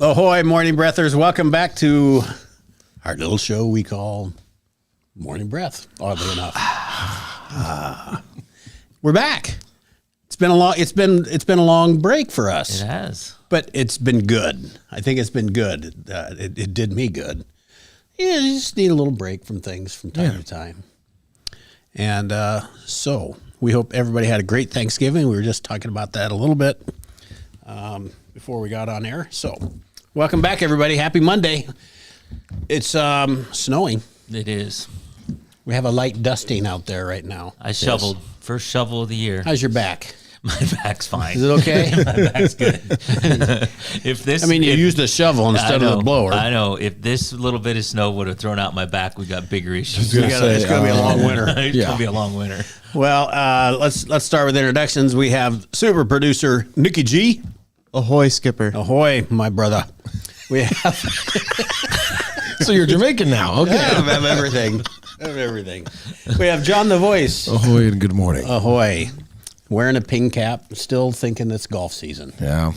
Ahoy, Morning Breathers. Welcome back to our little show we call Morning Breath, oddly enough. We're back. It's been a long break for us. It has. But it's been good. I think it's been good. It did me good. Yeah, you just need a little break from things from time to time. And so we hope everybody had a great Thanksgiving. We were just talking about that a little bit before we got on air. So welcome back, everybody. Happy Monday. It's snowing. It is. We have a light dusting out there right now. I shoveled. First shovel of the year. How's your back? My back's fine. Is it okay? My back's good. You used a shovel instead of the blower. I know. If this little bit of snow would have thrown out my back, we got bigger issues. It's going to be a long winter. It's going to be a long winter. Well, let's start with introductions. We have super producer Nikki G. Ahoy, Skipper. Ahoy, my brother. We have So you're Jamaican now. Okay. I have everything. I have everything. We have John the Voice. Ahoy and good morning. Ahoy. Wearing a ping cap, still thinking it's golf season. Yeah,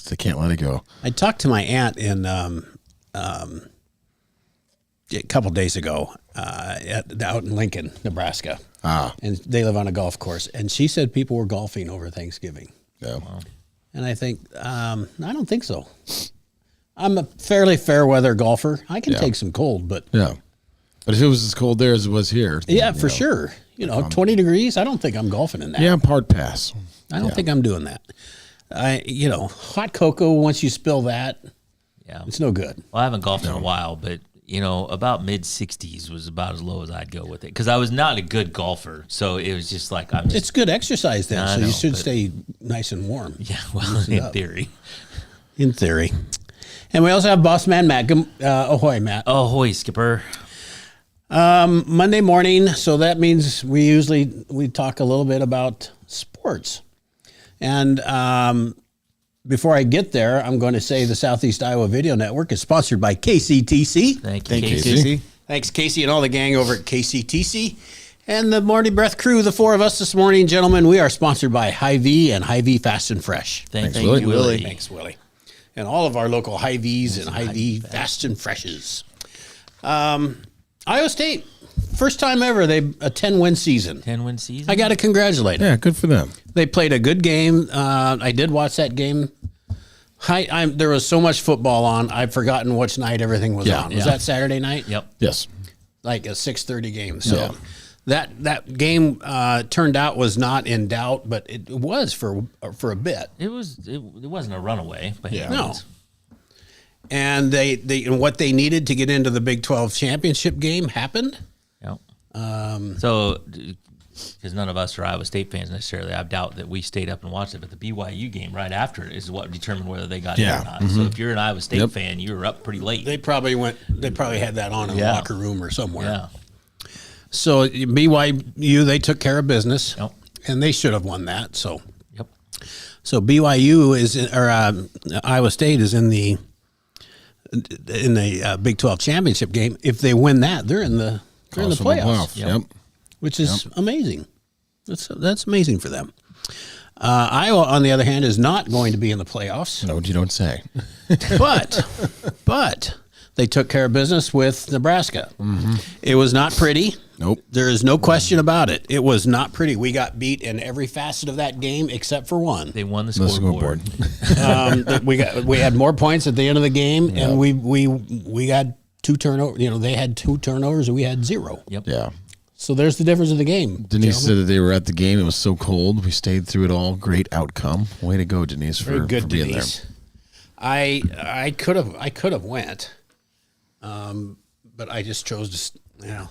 they can't let it go. I talked to my aunt in a couple days ago out in Lincoln, Nebraska. And they live on a golf course. And she said people were golfing over Thanksgiving. Yeah. Wow. And I think, I don't think so. I'm a fairly fair weather golfer. I can take some cold, but. Yeah. But if it was as cold there as it was here. Yeah, for sure. 20 degrees, I don't think I'm golfing in that. Yeah, hard pass. I don't think I'm doing that. Hot cocoa, once you spill that, it's no good. Well, I haven't golfed in a while, but, about mid-60s was about as low as I'd go with it. Because I was not a good golfer, so it was just like It's good exercise then, you should stay nice and warm. Yeah, well, in theory. In theory. And we also have Boss Man Matt. Ahoy, Matt. Ahoy, Skipper. Monday morning, so that means we talk a little bit about sports. And before I get there, I'm going to say the Southeast Iowa Video Network is sponsored by KCTC. Thank you, Casey. Thanks, Casey, and all the gang over at KCTC. And the Morning Breath crew, the four of us this morning, gentlemen, we are sponsored by Hy-Vee and Hy-Vee Fast and Fresh. Thank Willie. you, Willie. Thanks, Willie. And all of our local Hy-Vees and Hy-Vee Fast and Freshes. Iowa State, first time ever, a 10-win season. 10-win season? I got to congratulate them. Yeah, good for them. They played a good game. I did watch that game. There was so much football on, I've forgotten which night everything was on. Was that Saturday night? Yep. Yes. Like a 6:30 game. So that game turned out was not in doubt, but it was for a bit. It wasn't a runaway. But No. And and what they needed to get into the Big 12 championship game happened. Yep. So, because none of us are Iowa State fans necessarily, I doubt that we stayed up and watched it. But the BYU game right after it is what determined whether they got in or not. So if you're an Iowa State fan, you were up pretty late. They probably had that on in the locker room or somewhere. Yeah. So BYU, they took care of business, Yep. and they should have won that. So, Yep. so BYU Iowa State is in the Big 12 championship game. If they win that, they're in the playoffs. Yep. Which is amazing. That's amazing for them. Iowa, on the other hand, is not going to be in the playoffs. No, you don't say. but they took care of business with Nebraska. It was not pretty. Nope. There is no question about it. It was not pretty. We got beat in every facet of that game except for one. They won the scoreboard. We had more points at the end of the game, and we got 2 turnovers. They had 2 turnovers, and we had 0. Yep. Yeah. So there's the difference of the game. Denise said that they were at the game. It was so cold. We stayed through it all. Great outcome. Way to go, Denise, for being Denise. there. I could have went, but I just chose to.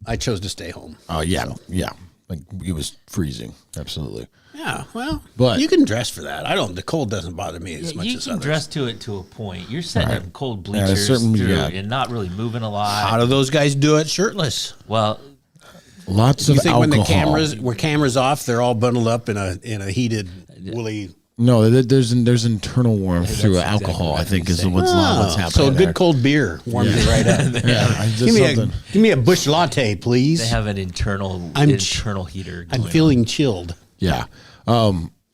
I chose to stay home. Oh yeah, yeah. Like it was freezing. Absolutely. Yeah, well, but you can dress for that. The cold doesn't bother me as much as others. You can dress to it to a point. You're setting up cold bleachers and not really moving a lot. How do those guys do it shirtless? Well, lots of alcohol. When the cameras off, they're all bundled up in a heated woolly. No, there's internal warmth through alcohol. I think is what's happening. So a good cold beer warms you right up. Give me a Busch latte, please. They have an internal heater. I'm feeling chilled. Yeah.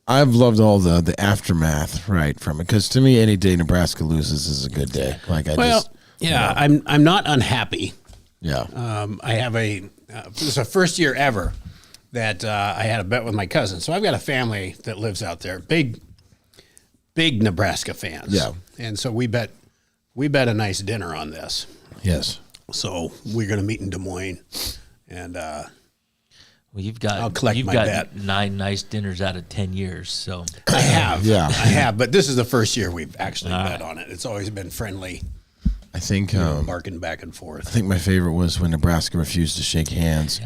I've loved all the aftermath right from it, because to me, any day Nebraska loses is a good day. Like I'm not unhappy. Yeah. I have this is the first year ever that I had a bet with my cousin. So I've got a family that lives out there, big Nebraska fans. Yeah. And so we bet a nice dinner on this. Yes. So we're going to meet in Des Moines, and Well, I'll collect my bet. 9 nice dinners out of 10 years. So I have. Yeah. I have. But this is the first year we've actually bet on it. It's always been friendly, I think barking back and forth. I think my favorite was when Nebraska refused to shake hands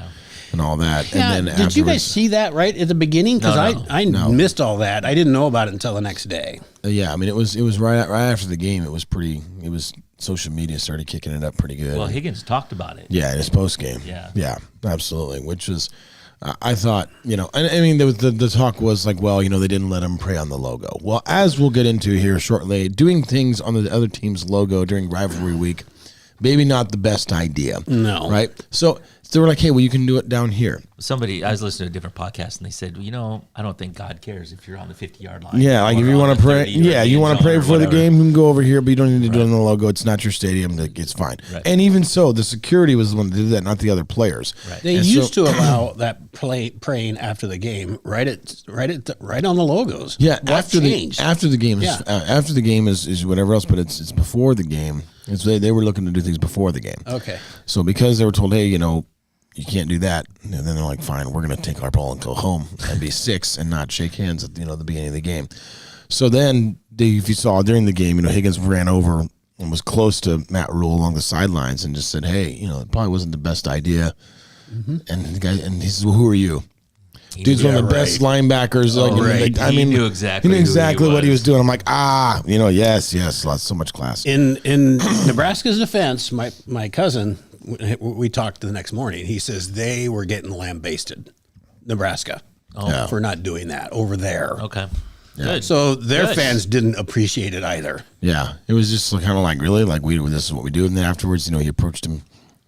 and all that. Yeah, And then did you guys see that right at the beginning? Because I missed all that. I didn't know about it until the next day. Yeah, I mean it was right after the game. It was social media started kicking it up pretty good. well, Higgins talked about it. Yeah, in his post game. Yeah. Absolutely. Which was, I thought, and I mean, the talk was like, well, they didn't let him prey on the logo. Well, as we'll get into here shortly, doing things on the other team's logo during rivalry week, maybe not the best idea. No. Right? So they were like, hey, well, you can do it down here. I was listening to a different podcast, and they said, I don't think God cares if you're on the 50-yard line. Yeah, like if you want to pray, you want to pray before the game, you can go over here, but you don't need to do it on the logo. It's not your stadium. It's fine. Right. And even so, the security was the one that did that, not the other players. Right. They used to allow that praying after the game, right on the logos. Yeah, What after changed? the game is whatever else, but it's before the game. They were looking to do things before the game. Okay. So because they were told, hey, you can't do that, and then they're like, fine, we're going to take our ball and go home and be 6 and not shake hands at the beginning of the game. So then, if you saw during the game, Higgins ran over and was close to Matt Rule along the sidelines and just said, hey, it probably wasn't the best idea. Mm-hmm. And the guy, and he says, well, who are you? Dude's one of the best linebackers. He knew exactly what he was doing. I'm like, yes, so much class. In Nebraska's defense, my cousin, we talked the next morning. He says they were getting lambasted, Nebraska, for not doing that over there. Okay. Yeah. Good. So their Good. fans didn't appreciate it either. Yeah, it was just kind of like, really, like this is what we do. And then afterwards, he approached him.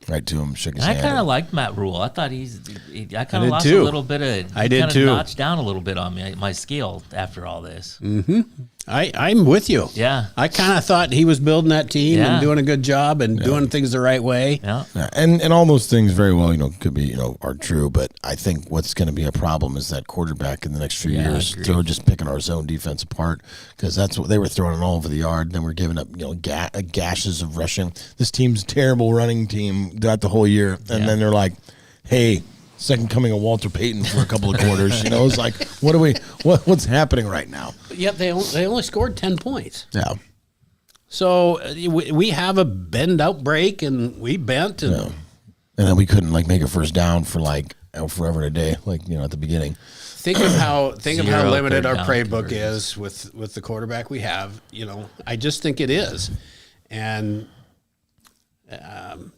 Right to him, shook his hand. I kind of liked Matt Rule. I thought I kind of lost too. a little bit of. I did too. Notched down a little bit on my scale after all this. Mm-hmm. I'm with you. Yeah. I kind of thought he was building that team and doing a good job and doing things the right way. Yeah. And all those things very well, could be, are true. But I think what's going to be a problem is that quarterback in the next few years. They're just picking our zone defense apart, because that's what they were throwing all over the yard. Then we're giving up, gashes of rushing. This team's a terrible running team throughout the whole year. And then they're like, hey, second coming of Walter Payton for a couple of quarters. It's like, what's happening right now? Yet they only scored 10 points. Yeah. So we have a bend out break, and we bent. And And then we couldn't make a first down for forever and a day, at the beginning. Think of how limited our third down playbook conversions. is with the quarterback we have. I just think it is, and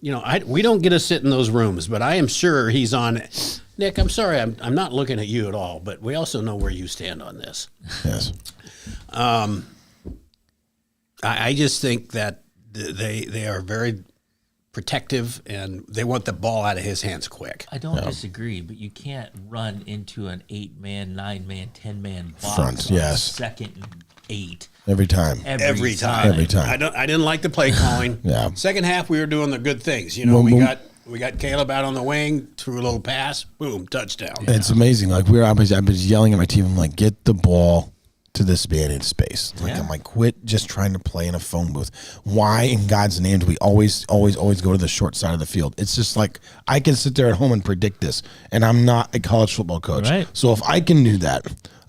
we don't get to sit in those rooms, but I am sure he's on. Nick, I'm sorry, I'm not looking at you at all, but we also know where you stand on this. Yes. I just think that they are very protective, and they want the ball out of his hands quick. I don't disagree, but you can't run into an 8-man, 9-man, 10-man box Front, on yes. second and 8 Every time. Every time. I didn't like the play calling. Yeah. Second half, we were doing the good things. We got Caleb out on the wing, threw a little pass, boom, touchdown. It's amazing. I was yelling at my team. I'm like, get the ball to this man in space. I'm like, quit just trying to play in a phone booth. Why in God's name do we always go to the short side of the field? It's just like, I can sit there at home and predict this, and I'm not a college football coach. Right. So if I can do that,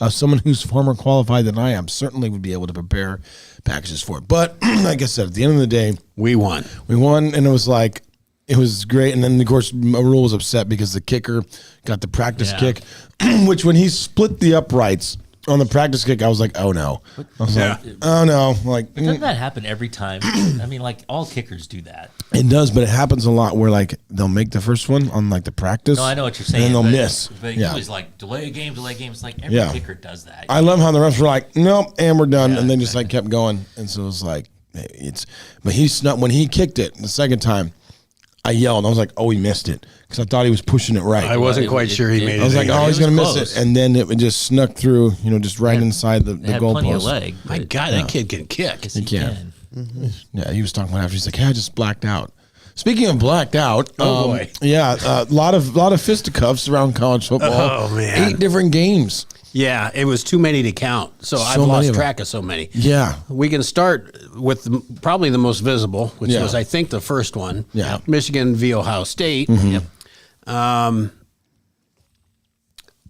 someone who's far more qualified than I am certainly would be able to prepare packages for it. But like I said, at the end of the day, We won. and it was like, it was great. And then, of course, Rule was upset because the kicker got the practice kick, which when he split the uprights on the practice kick, I was like, oh, no. I was like, oh, no. Like, Doesn't that happen every time? I mean, all kickers do that. it does, but it happens a lot where, they'll make the first one on, the practice. No, I know what you're saying. And then they'll but, miss. But Yeah. he was delay a game. It's like every kicker does that. I love how the refs were like, nope, and we're done. Yeah. And then just, kept going. And so it was like, but he snuck, when he kicked it the second time, I yelled. I was like, "Oh, he missed it," because I thought he was pushing it right. I wasn't quite sure he made it. I was like, "Oh, he's going to miss close. it," and then it just snuck through, just right inside the They had plenty of goalpost. leg. My God, that kid can kick. He can. Yeah, he was talking about after. He's like, "Yeah, I just blacked out." Speaking of blacked out, boy. yeah, a lot of fisticuffs around college football. Oh, man. 8 different games. Yeah, it was too many to count. So I've many lost of them. track of so many. Yeah, We can start with probably the most visible, which Yeah. was, I think, the first one. Yeah. Michigan v. Ohio State. Yep.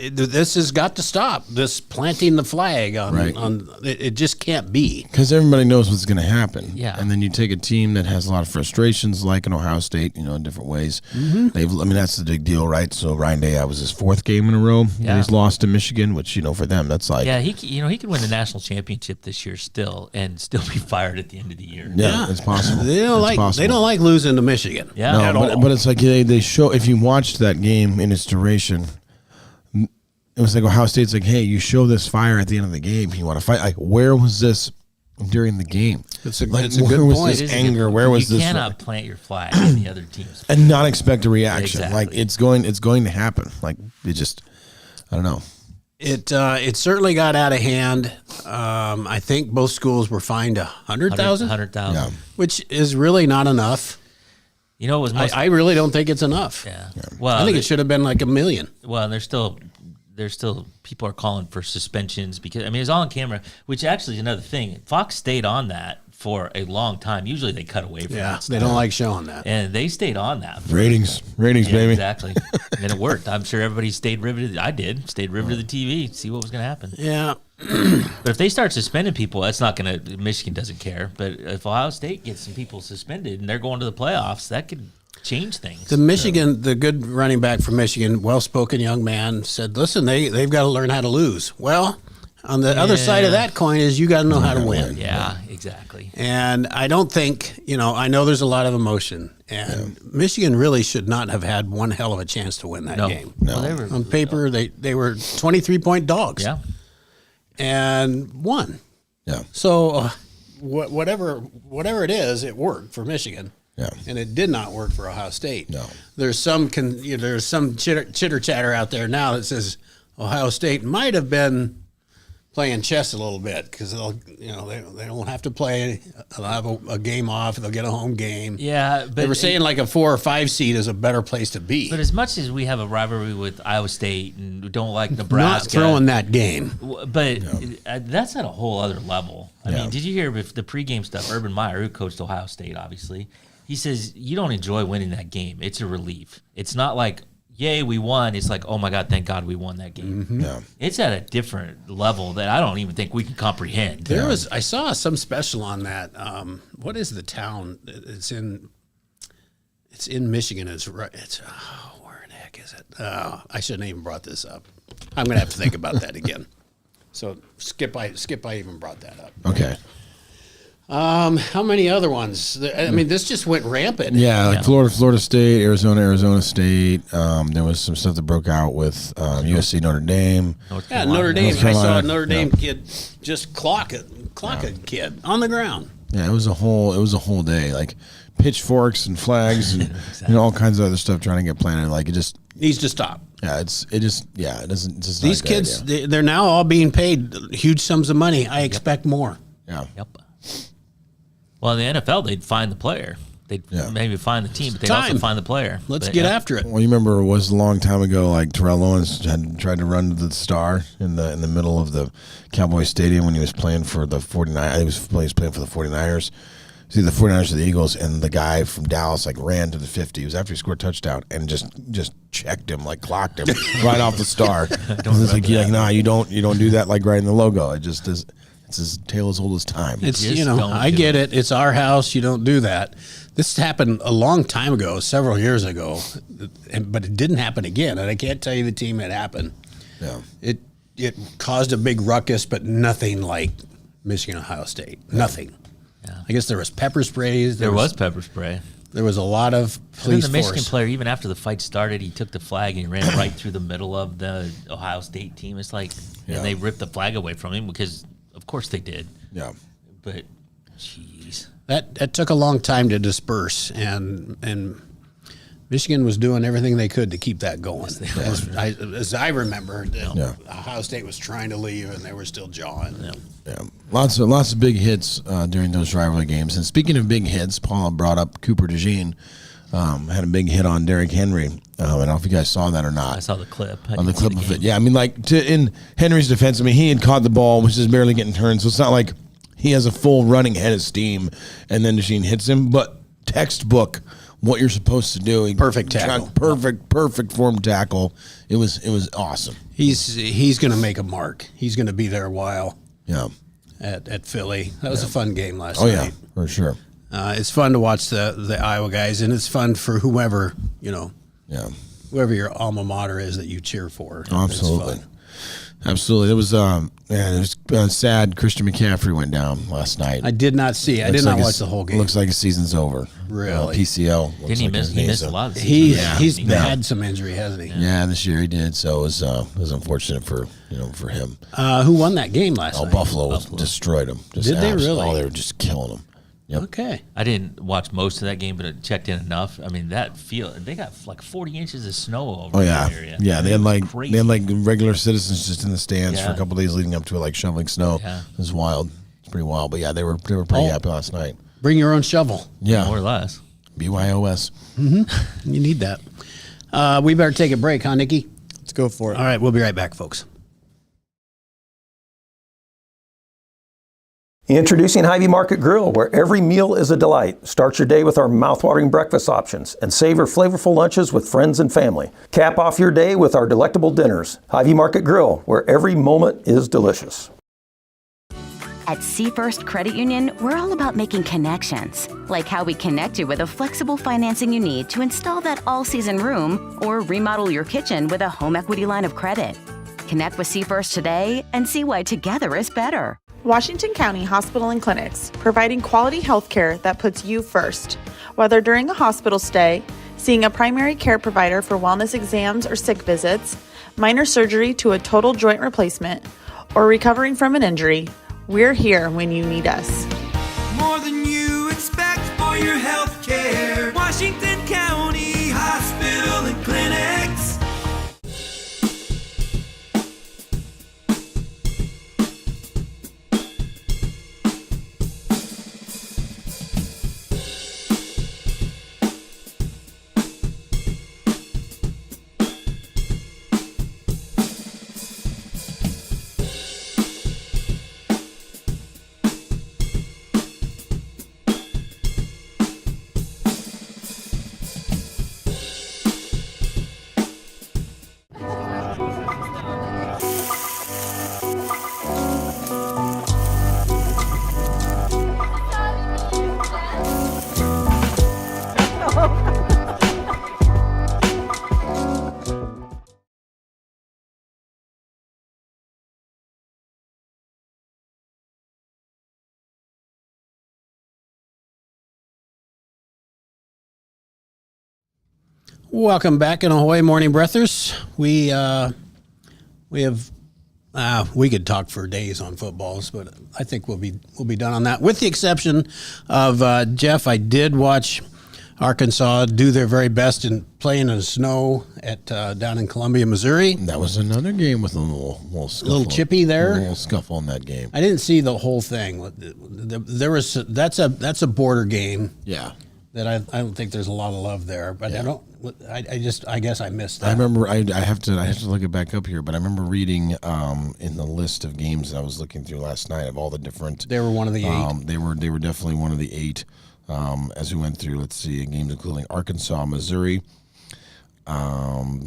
This has got to stop. This planting the flag on, Right. It just can't be. because everybody knows what's going to happen. Yeah. And then you take a team that has a lot of frustrations, like in Ohio State, in different ways. That's the big deal, right? So Ryan Day, was his 4th game in a row that Yeah. he's lost to Michigan, which for them that's like Yeah, he could win the national championship this year still, and still be fired at the end of the year. yeah, it's possible. They don't It's like possible. they don't like losing to Michigan. Yeah. No, at all. but it's like they show, if you watched that game in its duration, it was like Ohio State's like, hey, you show this fire at the end of the game, you want to fight. Like, where was this during the game? It's a Like, good where was point. this It is a anger? good- Where was you this? cannot plant your flag in the other team's. And not expect a reaction. Exactly. Like it's going to happen. Like it just, I don't know. It certainly got out of hand. I think both schools were fined $100,000, 100,000. Yeah. which is really not enough. You know, it was most. I really don't think it's enough. yeah. Well, I think it should have been like $1 million. Well, and there's still people are calling for suspensions because it's all on camera, which actually is another thing. Fox stayed on that for a long time. Usually they cut away from Yeah, that they don't like showing that. and they stayed on that. For, Ratings, yeah, baby. exactly, and it worked. I'm sure everybody stayed riveted. I did, stayed riveted to the TV, see what was going to happen. Yeah, But if they start suspending people, that's not going to. Michigan doesn't care. But if Ohio State gets some people suspended and they're going to the playoffs, that could change things. the good running back from Michigan, well-spoken young man, said, "Listen, they've got to learn how to lose." Well, on the other side of that coin is you got to know how to win. Yeah, exactly. And I don't think, I know there's a lot of emotion, and Michigan really should not have had one hell of a chance to win that game. Well, they were, On paper, they were 23-point dogs. yeah. And won. Yeah, So whatever it is, it worked for Michigan. yeah. And it did not work for Ohio State. No. There's some chitter chatter out there now that says Ohio State might have been playing chess a little bit because they don't have to play. They'll have a game off. They'll get a home game. Yeah, but They were saying like a 4 or 5 seed is a better place to be. But as much as we have a rivalry with Iowa State and we don't like Not Nebraska, throwing that game. but that's at a whole other level. I Yeah. mean, did you hear the pregame stuff? Urban Meyer, who coached Ohio State, obviously, he says you don't enjoy winning that game. It's a relief. It's not like, yay, we won. It's like, oh my God, thank God we won that game. Yeah. It's at a different level that I don't even think we can comprehend. I saw some special on that. What is the town? It's in Michigan. Where in the heck is it? I shouldn't have even brought this up. I'm gonna have to think about that again. So Skip, I even brought that up. Okay. How many other ones? I mean, this just went rampant. Yeah, like Florida State, Arizona State. There was some stuff that broke out with USC, Notre Dame. Yeah, Notre Dame. North I saw a Carolina. Notre Dame kid just clock a kid on the ground. Yeah, it was a whole day, like pitchforks and flags and all kinds of other stuff trying to get planted. Like it just Needs to stop. it doesn't. It's just not These a good kids, idea. they're now all being paid huge sums of money. I expect more. Yeah. Yep. Well, in the NFL, they'd find the player. They'd maybe find the team, but they'd also Time. find the player. Let's But, get yeah. after it. Well, you remember it was a long time ago. Like Terrell Owens had tried to run to the star in the middle of the Cowboy Stadium when he was playing for the 49ers. I think he was playing for the 49ers. See the 49ers or the Eagles, and the guy from Dallas ran to the 50. It was after he scored a touchdown and just checked him, like clocked him right off the star. It's like, nah, you don't do that like right in the logo. It just is. It's as tale as old as time. It's Just don't I do get it. It's our house. You don't do that. This happened a long time ago, several years ago, but it didn't happen again. And I can't tell you the team it happened. Yeah. It caused a big ruckus, but nothing like Michigan Ohio State. Nothing. Yeah. I guess there was pepper sprays. There was pepper spray. There was a lot of And then police the Michigan force. player, even after the fight started, he took the flag and he ran right through the middle of the Ohio State team. It's like, Yeah. and they ripped the flag away from him because, of course, they did. Yeah. But, jeez. That took a long time to disperse, and Michigan was doing everything they could to keep that going. As I remember, Ohio State was trying to leave, and they were still jawing. Yeah, lots of big hits during those rivalry games. And speaking of big hits, Paula brought up Cooper DeJean. Had a big hit on Derrick Henry. I don't know if you guys saw that or not. I saw the clip. On the clip of it. Yeah, I mean, in Henry's defense, I mean, he had caught the ball, which is barely getting turned, so it's not like he has a full running head of steam, and then DeJean hits him. But textbook, what you're supposed to do. Perfect tackle. Perfect form tackle. It was awesome. He's going to make a mark. He's going to be there a while. Yeah. At Philly. That was a fun game last night. Oh, yeah, for sure. It's fun to watch the Iowa guys, and it's fun for whoever, whoever your alma mater is that you cheer for. Absolutely. Absolutely. It was sad Christian McCaffrey went down last night. I did not see. I did not watch the whole game. Looks like his season's over. Really? PCL. Didn't he miss? He missed a lot of the season. He's had some injury, hasn't he? Yeah, this year he did. So it was unfortunate for him. Who won that game last night? Buffalo destroyed him. Did they really? Oh, they were just killing him. Yep. Okay. I didn't watch most of that game, but I checked in enough. I mean, they got like 40 inches of snow over that area. Yeah, they had regular citizens just in the stands for a couple of days leading up to it, like shoveling snow. Yeah. It was wild. It's pretty wild. But yeah, they were pretty happy last night. Bring your own shovel. Yeah. More or less. BYOS. Mm-hmm. You need that. We better take a break, huh, Nikki? Let's go for it. All right, we'll be right back, folks. Introducing Hy-Vee Market Grill, where every meal is a delight. Start your day with our mouthwatering breakfast options and savor flavorful lunches with friends and family. Cap off your day with our delectable dinners. Hy-Vee Market Grill, where every moment is delicious. At Seafirst Credit Union, we're all about making connections, like how we connect you with a flexible financing you need to install that all-season room or remodel your kitchen with a home equity line of credit. Connect with Seafirst today and see why together is better. Washington County Hospital and Clinics, providing quality health care that puts you first. Whether during a hospital stay, seeing a primary care provider for wellness exams or sick visits, minor surgery to a total joint replacement, or recovering from an injury, we're here when you need us. More than you expect for your health care. Washington County Hospital and Clinics. Welcome back in Ahoy Morning Breathers. We have we could talk for days on footballs, but I think we'll be done on that. With the exception of Jeff, I did watch Arkansas do their very best in playing in the snow at down in Columbia, Missouri. That was another game with a little scuffle, little chippy there. A little scuffle in that game. I didn't see the whole thing. That's a border game. Yeah. That I don't think there's a lot of love there, but I guess I missed that. I remember I have to look it back up here, but I remember reading in the list of games that I was looking through last night of all the different. They were one of the 8. They were definitely one of the 8 as we went through. Let's see, games including Arkansas, Missouri. We'll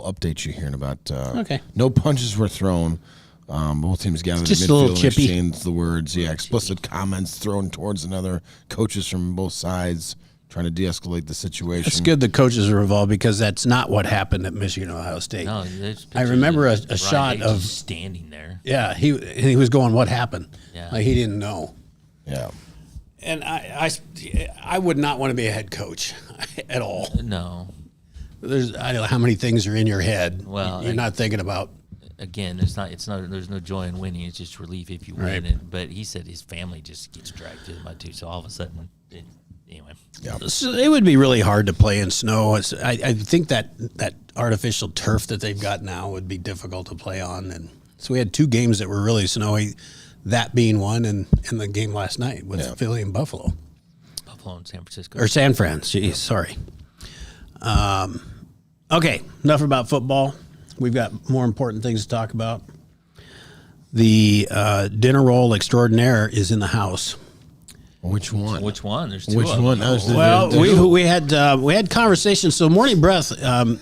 update you here in about. Okay. No punches were thrown. Both teams gathered just in a little midfield and chippy. exchanged the words. Yeah, explicit comments thrown towards another. Coaches from both sides trying to de-escalate the situation. It's good the coaches are involved because that's not what happened at Michigan Ohio State. No, I remember a shot of standing there. Yeah, he was going, "What happened?" Yeah. Like he didn't know. Yeah. And I would not want to be a head coach at all. No. I don't know how many things are in your head. Well, you're not thinking about. Again, there's no joy in winning. It's just relief if you win. Right. But he said his family just gets dragged through the mud too. So all of a sudden, anyway. Yeah. So it would be really hard to play in snow. I think that artificial turf that they've got now would be difficult to play on. And so we had 2 games that were really snowy, that being one, and the game last night with Philly and Buffalo. Buffalo and San Francisco. Or San Fran. Jeez, sorry. Okay, enough about football. We've got more important things to talk about. The dinner roll extraordinaire is in the house. Which one? Which one? There's 2 Which of them. one? Well, we had conversations. So Morning Breath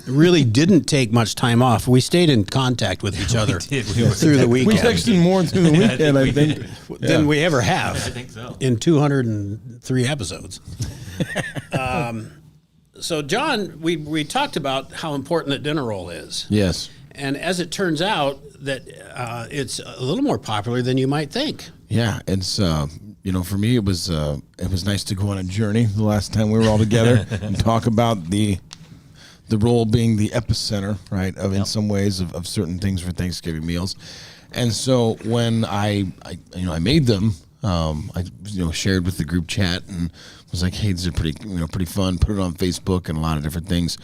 really didn't take much time off. We stayed in contact with each other through the We weekend texted more through the weekend, I think. than we ever have I think so. in 203 episodes. So John, we talked about how important the dinner roll is. Yes. And as it turns out, that it's a little more popular than you might think. Yeah, it's for me it was nice to go on a journey the last time we were all together and talk about the roll being the epicenter, right, of in some ways of certain things for Thanksgiving meals. And so when I made them, I shared with the group chat and was like, hey, these are pretty fun. Put it on Facebook and a lot of different things.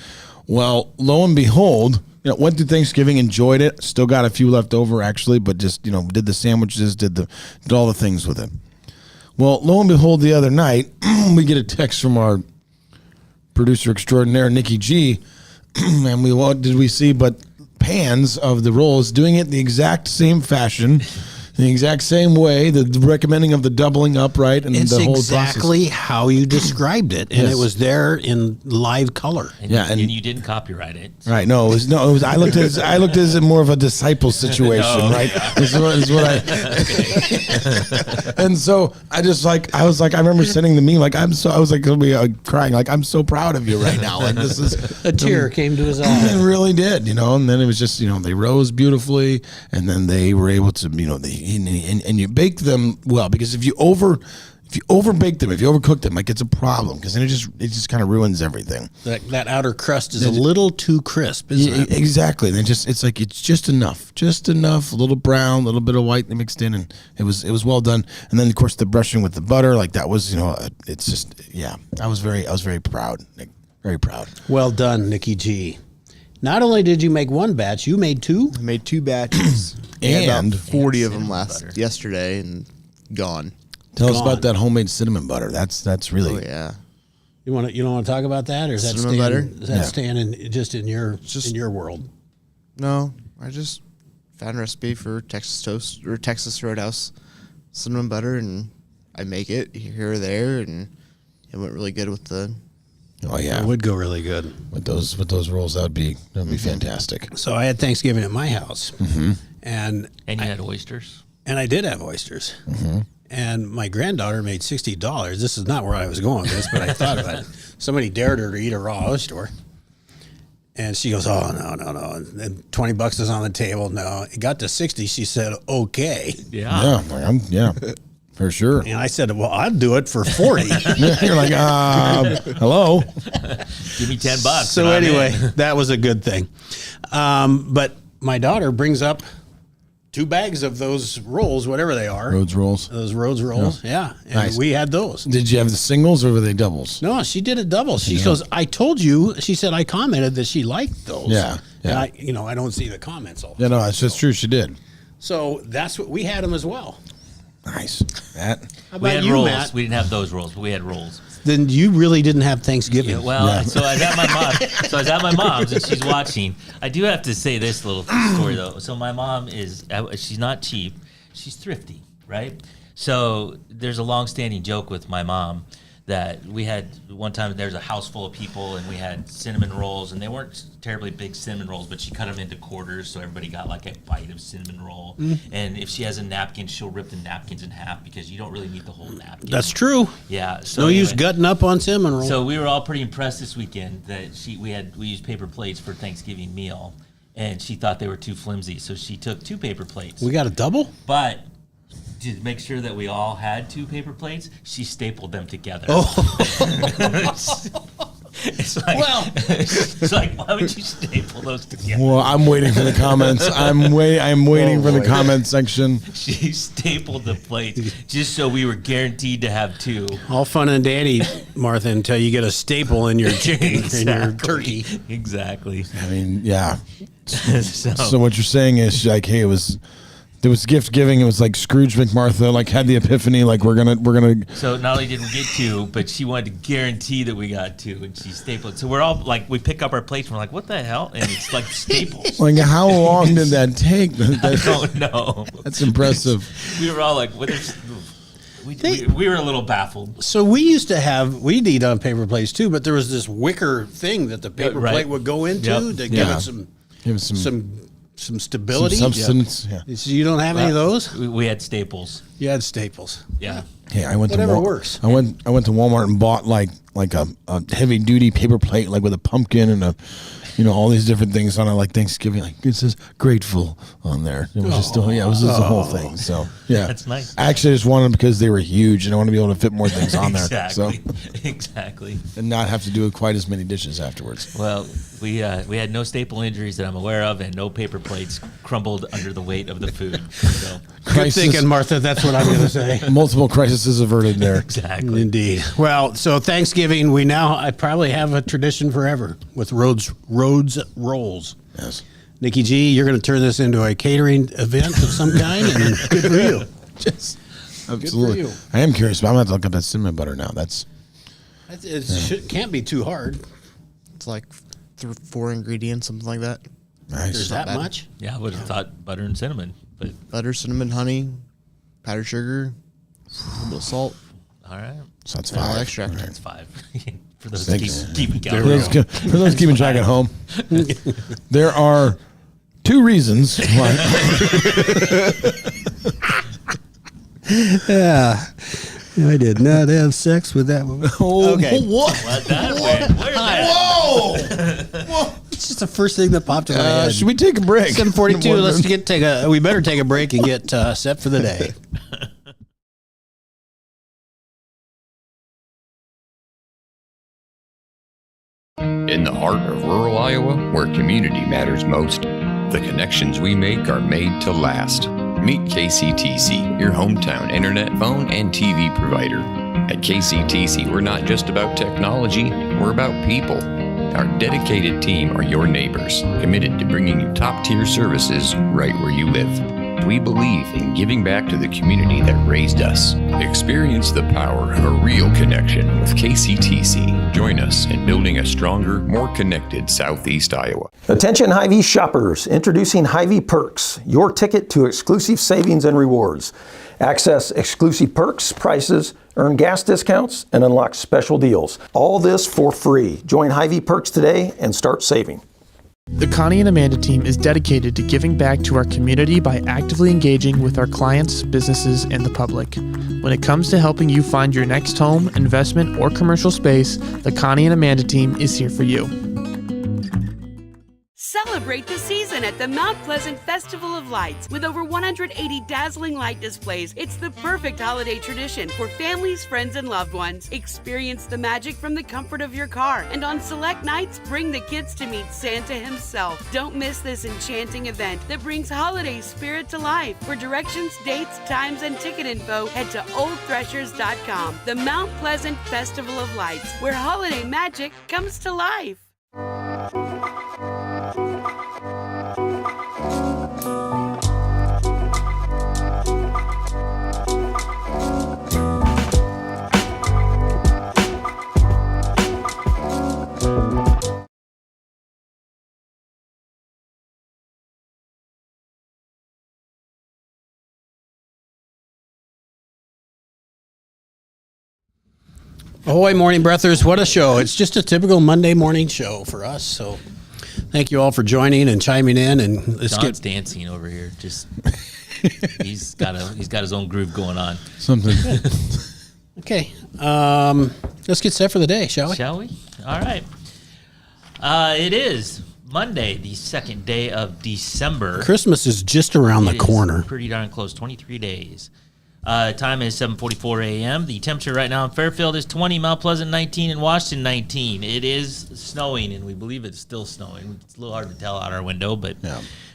Well, lo and behold, went through Thanksgiving, enjoyed it. Still got a few left over actually, but just did the sandwiches, did all the things with it. Well, lo and behold, the other night we get a text from our producer extraordinaire, Nikki G, and what did we see but pans of the rolls doing it the exact same fashion, the exact same way, the recommending of the doubling up, right? And It's the whole exactly how you described it, and it was there in live color. And Yeah, and- you didn't copyright it. Right? No, it was. I looked at it more of a disciple situation, right? Is what I. And so I remember sending the meme I was crying like I'm so proud of you right now, and this is A tear came to his It eye. really did, and then it was just they rose beautifully, and then they were able to and you bake them well, because if you overbake them, if you overcook them, it's a problem, because then it just kind of ruins everything. That outer crust is a little too crisp, isn't it? Exactly. Then it's just enough, a little brown, a little bit of white mixed in, and it was well done. And then of course the brushing with the butter, that was it's just I was very proud, Nick, very proud. Well done, Nikki G. Not only did you make one batch, you made 2. I made 2 batches. We had And- about 40 of them cinnamon butter. yesterday and gone. Tell us Gone. about that homemade cinnamon butter. That's really Oh, yeah. You don't want to talk about that, or is that Cinnamon butter? staying in your world? No, I just found a recipe for Texas toast or Texas Roadhouse cinnamon butter, and I make it here or there, and it went really good with the. Oh yeah, It would go really good. with those rolls that'd be fantastic. So I had Thanksgiving at my house, and And you had oysters. I did have oysters. And my granddaughter made $60. This is not where I was going with this, but I thought about it. Somebody dared her to eat a raw oyster. And she goes, oh, no. And $20 is on the table. No, it got to 60. She said, okay. Yeah. Yeah, for sure. And I said, well, I'd do it for 40. You're like, hello. Give me $10. So and I'm anyway, in. that was a good thing. But my daughter brings up 2 bags of those rolls, whatever they are. Rhodes rolls. Those Rhodes rolls. Yeah. And Nice. we had those. Did you have the singles or were they doubles? No, she did a double. She goes, I told you, she said, I commented that she liked those. Yeah, yeah. And I don't see the comments all the Yeah, time. no, it's just true. She did. So that's what we had them as well. Nice. That. How We about had you, rolls. Matt? We didn't have those rolls, but we had rolls. Then you really didn't have Thanksgiving. Yeah, well, so I was at my mom. So I was at my mom's, and she's watching. I do have to say this little story though. So my mom she's not cheap. She's thrifty, right? So there's a long-standing joke with my mom that we had one time. There's a house full of people, and we had cinnamon rolls, and they weren't terribly big cinnamon rolls, but she cut them into quarters, so everybody got like a bite of cinnamon roll. And if she has a napkin, she'll rip the napkins in half because you don't really need the whole napkin. That's true. Yeah. So No use anyway. gutting up on cinnamon roll. So we were all pretty impressed this weekend that we used paper plates for Thanksgiving meal, and she thought they were too flimsy, so she took 2 paper plates. we got a double? But to make sure that we all had 2 paper plates, she stapled them together. it's like, why would you staple those together? Well, I'm waiting for the comments. I'm waiting for the comment section. She stapled the plates just so we were guaranteed to have 2. All fun and dandy, Martha, until you get a staple in your chicken and your turkey. Exactly. I mean, yeah. So So what you're saying is like, hey, there was gift giving. It was like Scrooge McMartha like had the epiphany. Like we're gonna. So not only did we get 2, but she wanted to guarantee that we got 2, and she stapled. So we're all like, we pick up our plates, and we're like, what the hell? And it's like staples. Like how long did that take? I don't know. That's impressive. We were all like, what is? We were a little baffled. So we'd eat on paper plates too, but there was this wicker thing that the paper Right. plate would go into to give it some stability. Some substance. Yeah. So you don't have any of those? We had staples. You had staples. Yeah. Hey, I went Whatever to works. I went to Walmart and bought like a heavy duty paper plate, like with a pumpkin and all these different things on it, like Thanksgiving. Like it says grateful on there. It was just it was just the whole thing. So yeah, That's nice. I actually just wanted them because they were huge, and I want to be able to fit more things on there. Exactly. So Exactly. and not have to do quite as many dishes afterwards. Well, we had no staple injuries that I'm aware of, and no paper plates crumbled under the weight of the food. So Good thinking, Martha. That's what I'm going to say. Multiple crises averted there. exactly. Indeed. Well, so Thanksgiving, I probably have a tradition forever with Rhodes Rolls. Yes. Nikki G, you're going to turn this into a catering event of some kind, and good for you. Just absolutely. you. I am curious, but I'm going to have to look up that cinnamon butter now. It can't be too hard. It's like 4 ingredients, something like that. Nice. There's that much? Yeah, I would have thought butter and cinnamon, but Butter, cinnamon, honey, powdered sugar, a little bit of salt, all right, So that's vanilla 5. extract. that's 5 for those Thanks. keeping For count. those keeping track at home, there are 2 reasons why. Yeah. I did not have sex with that woman. Okay. What? What that went? Where that? Whoa! It's just the first thing that popped in my head. Should we take a break? 7:42. Let's we better take a break and get set for the day. In the heart of rural Iowa, where community matters most, the connections we make are made to last. Meet KCTC, your hometown internet, phone, and TV provider. At KCTC, we're not just about technology, we're about people. Our dedicated team are your neighbors, committed to bringing you top-tier services right where you live. We believe in giving back to the community that raised us. Experience the power of a real connection with KCTC. Join us in building a stronger, more connected Southeast Iowa. Attention Hy-Vee shoppers, introducing Hy-Vee Perks, your ticket to exclusive savings and rewards. Access exclusive perks, prices, earn gas discounts, and unlock special deals. All this for free. Join Hy-Vee Perks today and start saving. The Connie and Amanda team is dedicated to giving back to our community by actively engaging with our clients, businesses, and the public. When it comes to helping you find your next home, investment, or commercial space, the Connie and Amanda team is here for you. Celebrate the season at the Mount Pleasant Festival of Lights. With over 180 dazzling light displays, it's the perfect holiday tradition for families, friends, and loved ones. Experience the magic from the comfort of your car, and on select nights, bring the kids to meet Santa himself. Don't miss this enchanting event that brings holiday spirit to life. For directions, dates, times, and ticket info, head to oldthreshers.com. The Mount Pleasant Festival of Lights, where holiday magic comes to life. Ahoy, morning breathers. What a show. It's just a typical Monday morning show for us. So thank you all for joining and chiming in. And let's John's dancing over here. Just he's got his own groove going on. Something. Okay. Let's get set for the day, shall we? Shall we? All right. It is Monday, the second day of December. Christmas is just around the It is corner. pretty darn close. 23 days. Time is 7:44 a.m. The temperature right now in Fairfield is 20, Mount Pleasant 19, and Washington 19. It is snowing, and we believe it's still snowing. It's a little hard to tell out our window, but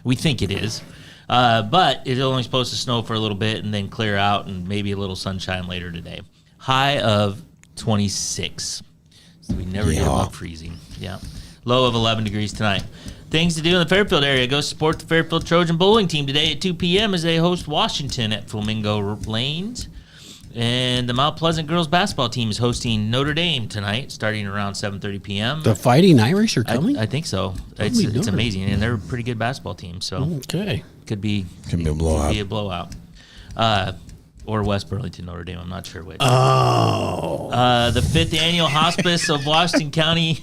we think it is. But it's only supposed to snow for a little bit and then clear out and maybe a little sunshine later today. High of 26. So we never get above freezing. Yeah. Low of 11 degrees tonight. Things to do in the Fairfield area. Go support the Fairfield Trojan bowling team today at 2 p.m. as they host Washington at Flamingo Lanes. And the Mount Pleasant girls basketball team is hosting Notre Dame tonight, starting around 7:30 p.m. The Fighting Irish are coming? I think so. It's amazing, and they're a pretty good basketball team. So could be a blowout. Could be a blowout. Or West Burlington, Notre Dame. I'm not sure which. The 5th annual Hospice of Washington County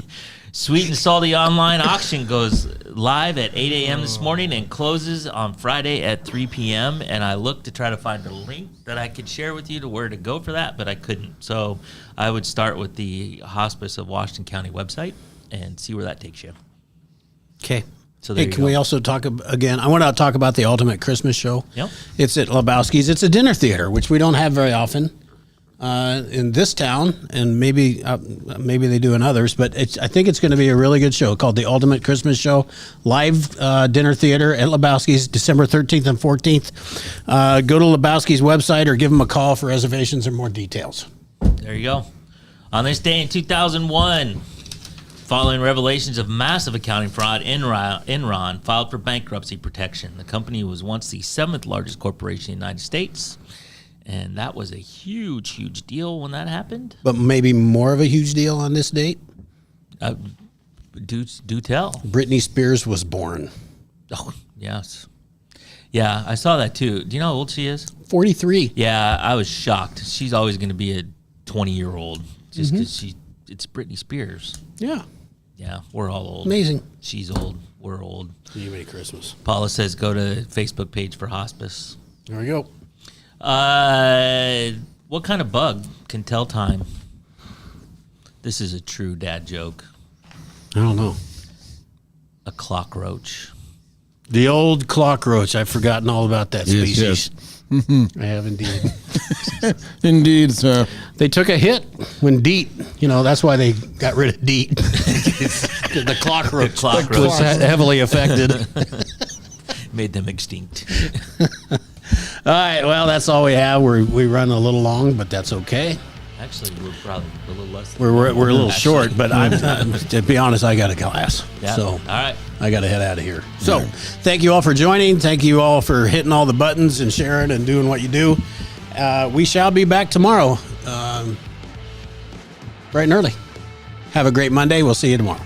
Sweet and Salty online auction goes live at 8 a.m. this morning and closes on Friday at 3 p.m. And I looked to try to find a link that I could share with you to where to go for that, but I couldn't. So I would start with the Hospice of Washington County website and see where that takes you. Okay. So can we also talk again? I want to talk about the Ultimate Christmas Show. Yep. It's at Lebowski's. It's a dinner theater, which we don't have very often in this town, and maybe they do in others. But I think it's going to be a really good show called the Ultimate Christmas Show, live dinner theater at Lebowski's, December 13th and 14th. Go to Lebowski's website or give them a call for reservations and more details. There you go. On this day in 2001. Following revelations of massive accounting fraud, Enron filed for bankruptcy protection. The company was once the 7th largest corporation in the United States, and that was a huge, huge deal when that happened. But maybe more of a huge deal on this date? Do tell. Britney Spears was born. Oh, yes. Yeah, I saw that too. Do you know how old she is? 43. Yeah, I was shocked. She's always going to be a 20-year-old just because it's Britney Spears. Yeah. Yeah, we're all old. Amazing. She's old. We're old. You Merry Christmas. Paula says go to Facebook page for hospice. There we go. What kind of bug can tell time? This is a true dad joke. I don't know. A clockroach. The old clockroach. I've forgotten all about that species. Yes. I have indeed. Indeed, sir. They took a hit when DEET, that's why they got rid of DEET. The clockroach was heavily affected. Made them extinct. All right, well, that's all we have. We run a little long, but that's okay. Actually, we're probably a little less than we're a little short, but to be honest, I got a class. Yeah. So all right. I got to head out of here. So thank you all for joining. Thank you all for hitting all the buttons and sharing and doing what you do. We shall be back tomorrow, bright and early. Have a great Monday. We'll see you tomorrow.